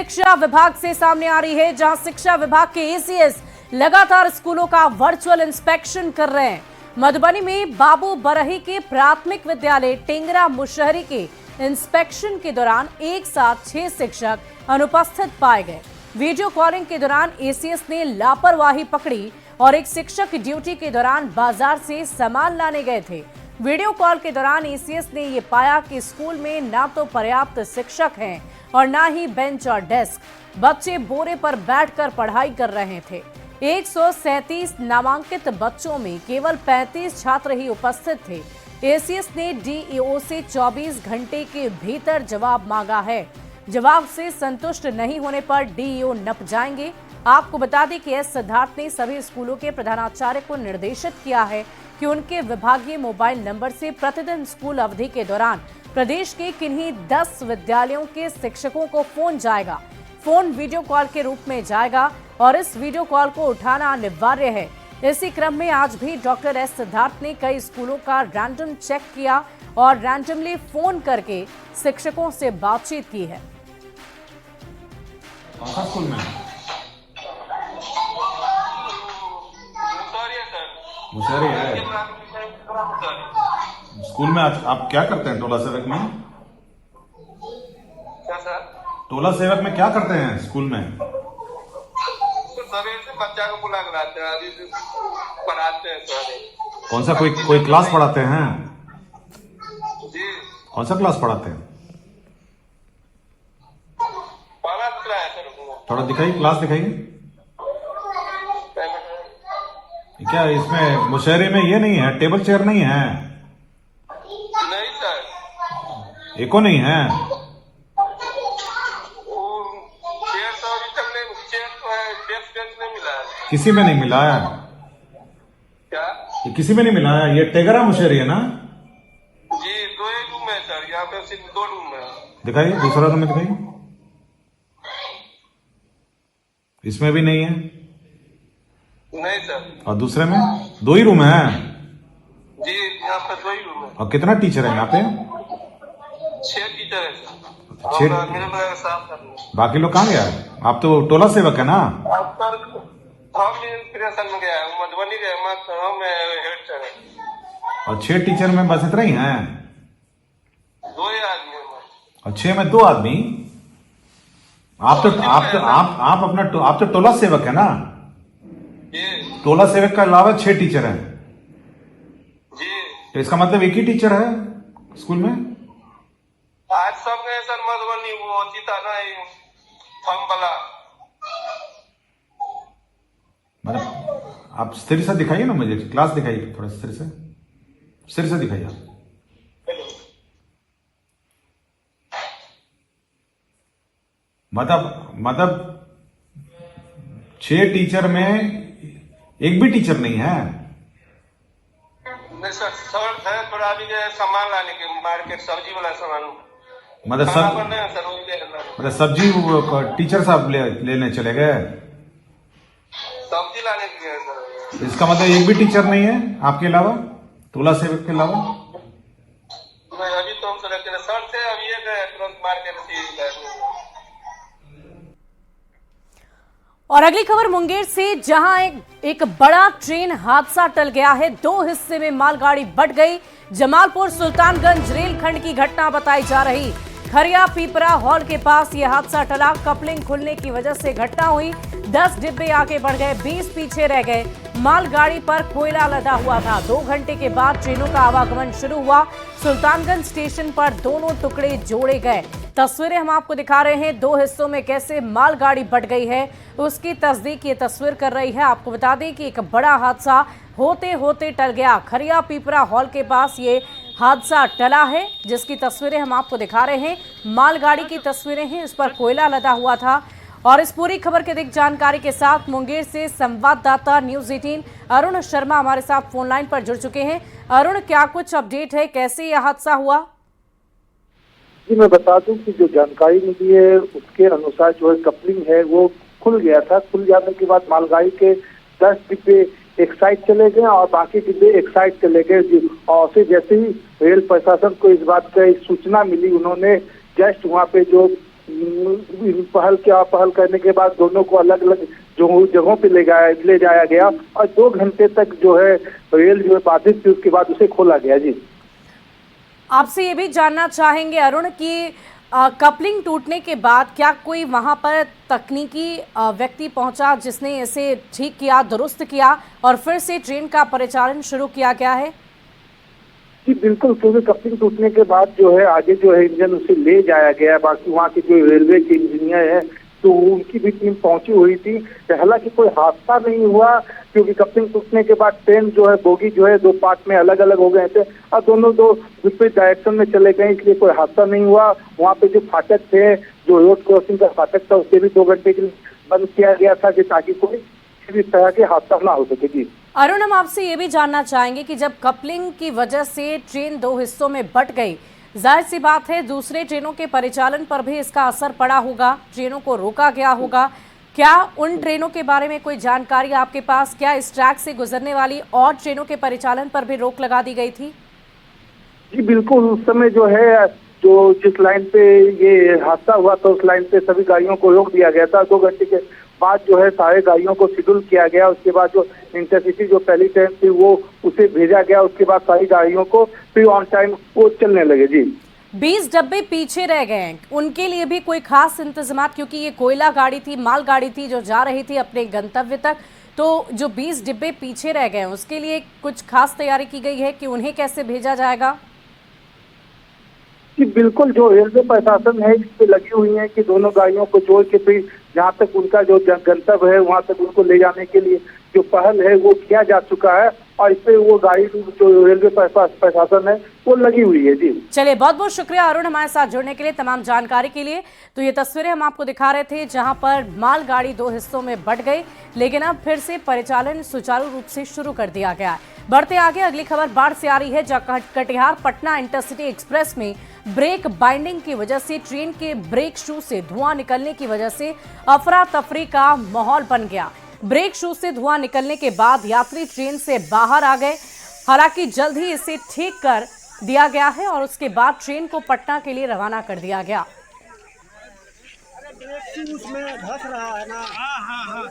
शिक्षा विभाग से सामने आ रही है, जहां शिक्षा विभाग के एसीएस लगातार स्कूलों का वर्चुअल इंस्पेक्शन कर रहे हैं। मधुबनी में बाबू बरही के प्राथमिक विद्यालय टेंगरा मुशहरी के इंस्पेक्शन के दौरान एक साथ 6 शिक्षक अनुपस्थित पाए गए। वीडियो कॉलिंग के दौरान एसीएस ने लापरवाही पकड़ी और एक शिक्षक ड्यूटी के दौरान बाजार से सामान लाने गए थे। वीडियो कॉल के दौरान एसीएस ने ये पाया कि स्कूल में ना तो पर्याप्त शिक्षक हैं और ना ही बेंच और डेस्क। बच्चे बोरे पर बैठकर पढ़ाई कर रहे थे। 137 नामांकित बच्चों में केवल 35 छात्र ही उपस्थित थे। एसीएस ने डीईओ से 24 घंटे के भीतर जवाब मांगा है। जवाब से संतुष्ट नहीं होने पर डीईओ नप जाएंगे। आपको बता दें कि एस सिद्धार्थ ने सभी स्कूलों के प्रधानाचार्य को निर्देशित किया है कि उनके विभागीय मोबाइल नंबर से प्रतिदिन स्कूल अवधि के दौरान प्रदेश के किन्हीं 10 विद्यालयों के शिक्षकों को फोन जाएगा। फोन वीडियो कॉल के रूप में जाएगा और इस वीडियो कॉल को उठाना अनिवार्य है। इसी क्रम में आज भी डॉक्टर एस सिद्धार्थ ने कई स्कूलों का रैंडम चेक किया और रैंडमली फोन करके शिक्षकों से बातचीत की है। स्कूल में मुशहरी है। स्कूल में आप क्या करते हैं? टोला सेवक में क्या सर? टोला सेवक में क्या करते हैं स्कूल में? सर ऐसे बच्चा को बुला कर आते हैं, अभी पढ़ाते हैं सर। कौन सा कोई क्लास पढ़ाते हैं? जी। कौन सा क्लास पढ़ाते हैं? पढ़ा दिख रहा है सर। थोड़ा दिखाइए, क्लास दिखाइए। क्या इसमें मुशहरी में ये नहीं है, टेबल चेयर नहीं है? नहीं सर, एको नहीं है। चेयर तो अभी तक नहीं, चेयर तो है, डेस्क नहीं मिला है। किसी में नहीं मिला है? क्या ये किसी में नहीं मिला है? ये टेंगरा मुशहरी है ना? जी, 2 ही रूम है सर, यहाँ पे सिर्फ 2 रूम है। दिखाइए, दूसरा रूम में दिखाइए। इसमें भी नहीं है? नहीं सर। और दूसरे में 2 ही रूम है? जी, यहाँ पे 2 ही रूम है। और कितना टीचर है यहाँ पे? 6 टीचर है सर। 6? और मेरे बगैर साफ करने। बाकी लोग कहाँ गया? आप तो टोला सेवक है ना? सर हम इंस्पिरेशन में गया, मधुबनी गए, हम हेड सर है। और 6 टीचर में बस इतना ही है? 2 ही आदमी है। और 6 में 2 आदमी? आप तो टोला सेवक है ना? टोला सेवक के अलावा 6 टीचर हैं जी। तो इसका मतलब एक ही टीचर है स्कूल में? आज सब गए सर मधुबनी, वो जीता नहीं फॉर्म वाला। मतलब आप स्थिर से दिखाइए ना, मुझे क्लास दिखाइए, थोड़ा स्थिर से दिखाइए आप। मतलब 6 टीचर में एक भी टीचर नहीं है? नहीं सर, सर है थोड़ा अभी गए सामान लाने के, मार्केट सब्जी वाला सामान। मतलब सब्जी टीचर साहब लेने चले गए? सब्जी लाने के गए सर। इसका मतलब एक भी टीचर नहीं है आपके अलावा, टोला सेवक के अलावा? नहीं, अभी तो हम सर थे, अभी ये गए तुरंत मार्केट से। और अगली खबर मुंगेर से, जहां एक बड़ा ट्रेन हादसा टल गया है। 2 हिस्से में मालगाड़ी बट गई। जमालपुर सुल्तानगंज रेलखंड की घटना बताई जा रही। खरिया पीपरा हॉल के पास यह हादसा टला। कपलिंग खुलने की वजह से घटना हुई। 10 डिब्बे आगे बढ़ गए, 20 पीछे रह गए। मालगाड़ी पर कोयला लदा हुआ था। 2 घंटे के बाद ट्रेनों का आवागमन शुरू हुआ। सुल्तानगंज स्टेशन पर दोनों टुकड़े जोड़े गए। तस्वीरें हम आपको दिखा रहे हैं। 2 हिस्सों में कैसे मालगाड़ी बट गई है उसकी तस्दीक ये तस्वीर कर रही है। आपको बता दें कि एक बड़ा हादसा होते होते टल गया। खरिया पीपरा हॉल के पास ये हादसा टला है, जिसकी तस्वीरें हम आपको दिखा रहे हैं। मालगाड़ी की तस्वीरें हैं, इस पर कोयला लदा हुआ था। और इस पूरी खबर की अधिक जानकारी के साथ मुंगेर से संवाददाता न्यूज़ 18 अरुण शर्मा हमारे साथ फोन लाइन पर जुड़ चुके हैं। अरुण, क्या कुछ अपडेट है, कैसे यह हादसा हुआ? जी, मैं बता दूं कि जो जानकारी मिली है उसके अनुसार जो है कपलिंग है वो खुल गया था। खुल जाने के बाद मालगाड़ी के 10 डिब्बे एक साइड चले गए और बाकी डिब्बे एक साइड चले गए। और फिर जैसे ही रेल प्रशासन को इस बात की सूचना मिली, उन्होंने जस्ट वहाँ पे जो पहल करने के बाद दोनों को अलग अलग जो जगहों पे ले जाया गया और 2 घंटे तक जो है रेल जो है बाधित थी, उसके बाद उसे खोला गया। जी, आपसे ये भी जानना चाहेंगे अरुण कि कपलिंग टूटने के बाद क्या कोई वहां पर तकनीकी व्यक्ति पहुंचा जिसने इसे ठीक किया, दुरुस्त किया और फिर से ट्रेन का परिचालन शुरू किया गया है? जी बिल्कुल, क्योंकि कपलिंग टूटने के बाद जो है आगे जो है इंजन उसे ले जाया गया। बाकी वहाँ के जो रेलवे के इंजीनियर है तो उनकी भी टीम पहुंची हुई थी। हालांकि कोई हादसा नहीं हुआ, क्योंकि कपलिंग टूटने के बाद ट्रेन जो है बोगी जो है 2 पार्ट में अलग अलग हो गए थे और दोनों 2 विपरीत डायरेक्शन में चले गए, इसलिए कोई हादसा नहीं हुआ। वहाँ पे जो फाटक थे, जो रोड क्रॉसिंग का फाटक था, उसे भी 2 घंटे के लिए बंद किया गया था कि ताकि कोई किसी तरह के हादसा ना हो सके। जी अरुण, हम आपसे ये भी जानना चाहेंगे कि जब कपलिंग की वजह से ट्रेन 2 हिस्सों में बंट गई, जाहिर सी बात है दूसरे ट्रेनों के परिचालन पर भी इसका असर पड़ा होगा, ट्रेनों को रोका गया होगा। क्या उन ट्रेनों के बारे में कोई जानकारी आपके पास? क्या इस ट्रैक से गुजरने वाली और ट्रेनों के परिचालन पर भी रोक लगा दी गई थी? जी बिल्कुल, उस समय जो है जो जिस लाइन पे ये हादसा हुआ था उस लाइन पे सभी गाड़ियों को रोक दिया गया था। 2 घंटे के बाद जो है सारे गाड़ियों को शेड्यूल किया गया। उसके बाद जो इंटरसिटी जो पहली ट्रेन थी वो उसे भेजा गया। उसके बाद सारी गाड़ियों को फिर ऑन टाइम वो चलने लगे। जी 20 डब्बे पीछे रह गए हैं, उनके लिए भी कोई खास इंतजाम, क्योंकि ये कोयला गाड़ी थी, माल गाड़ी थी जो जा रही थी अपने गंतव्य तक, तो जो 20 डिब्बे पीछे रह गए हैं उसके लिए कुछ खास तैयारी की गई है कि उन्हें कैसे भेजा जाएगा? जी बिल्कुल, जो रेलवे प्रशासन है इस पे लगी हुई है कि दोनों गाड़ियों को जोड़ के फिर जहाँ तक उनका जो गंतव्य है वहाँ तक उनको ले जाने के लिए जो पहल है वो किया जा चुका है और इस पे वो गाड़ी जो रेलवे प्रशासन है वो लगी हुई है। जी चलिए, बहुत बहुत शुक्रिया अरुण हमारे साथ जुड़ने के लिए, तमाम जानकारी के लिए। तो ये तस्वीरें हम आपको दिखा रहे थे जहां पर मालगाड़ी 2 हिस्सों में बंट गई, लेकिन अब फिर से परिचालन सुचारू रूप से शुरू कर दिया गया है। बढ़ते आगे, अगली खबर बाढ़ से आ रही है, जहां कटिहार पटना इंटरसिटी एक्सप्रेस में ब्रेक बाइंडिंग की वजह से ट्रेन के ब्रेक शू से धुआं निकलने की वजह से अफरा तफरी का माहौल बन गया। ब्रेक शू से धुआं निकलने के बाद यात्री ट्रेन से बाहर आ गए। हालांकि जल्द ही इसे ठीक कर दिया गया है और उसके बाद ट्रेन को पटना के लिए रवाना कर दिया गया। उसमें धस रहा है ना। हाँ हाँ हाँ,